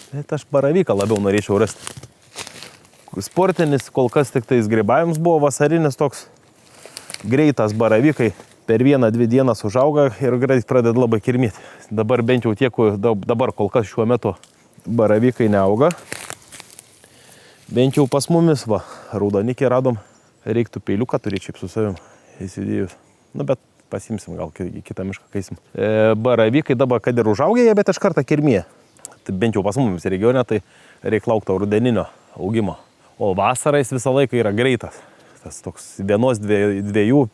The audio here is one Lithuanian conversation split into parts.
Bet aš baravyką labiau norėčiau rasti. Sportinis kol kas tik tais grybavimams buvo, vasarinis toks greitas baravykai. Per 1-2 dienas užauga ir greit pradeda labai kirmyti. Dabar bent jau tiek, dabar kol kas šiuo metu baravykai neauga. Bent jau pas mumis, va, raudonikį radom. Reiktų peiliuką turėti šiaip su savim įsidėjus. Nu, bet pasimsim, gal į kitą mišką kaisim. Baravykai dabar, kad ir užaugė, bet iš karto kirmė. Tai bent jau pas mumis regione, tai reikia laukti rudeninio augimo. O vasarais visą laiką yra greitas. Tas toks 1-2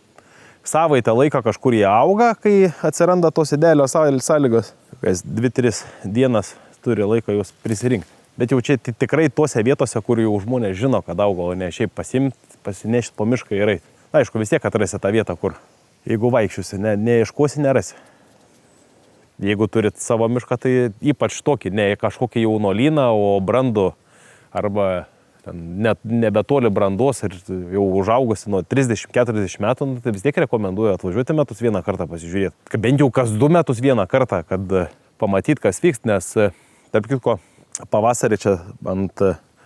savaitę laiką kažkur jie auga, kai atsiranda tos idealios sąlygos. 2-3 dienas turi laiko juos prisirinkti. Bet jau čia tikrai tose vietose, kur jau žmonės žino, kad auga, o ne šiaip pasinešti po mišką ir eiti. Aišku, vis tiek atrasi tą vietą, kur jeigu vaikščiusi, neieškosi, nerasi. Jeigu turit savo mišką, tai ypač tokį, ne kažkokį jaunuolyną, o brandų arba net nebetoli brandos ir jau užaugusi nuo 30-40 metų, tai vis tiek rekomenduoju atvažiuoti metus vieną kartą pasižiūrėti. Bent jau kas 2 metus vieną kartą, kad pamatyt, kas vyks, nes, tarp kitko, pavasarį čia ant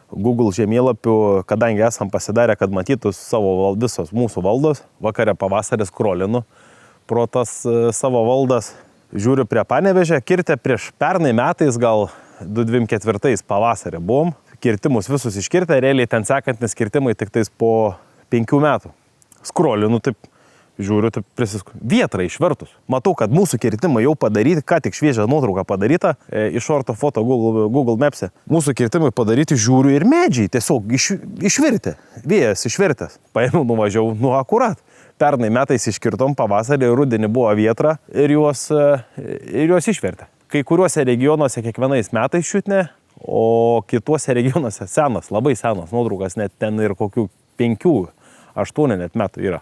Google žemėlapių, kadangi esam pasidarę, kad matytų savo visos mūsų valdos, vakarę pavasarį skrolinu pro tas savo valdas, žiūriu prie Panevėžio, kirtę prieš pernai metais, gal 2024 pavasarį buvom, kirtimus visus iškirtę, realiai ten sekantis kirtimai tik tais po 5 metų. Skrolinu, taip žiūriu, taip vietrą išvertus. Matau, kad mūsų kirtimai jau padaryti, ką tik šviežia nuotrauka padaryta, iš orto foto Google Maps'e. Mūsų kirtimai padaryti, žiūriu ir medžiai tiesiog išvirtė, vėjas išvirtęs. Paėmiau, nuvažiavau, akurat. Pernai metais iškirtom, pavasarį, rudenį buvo vietra ir juos išvertė. Kai kuriuose regionuose kiekvienais metais šiutne, o kituose regionuose senas, labai senas nuotraukas, net ten ir kokių 5-8 net metų yra.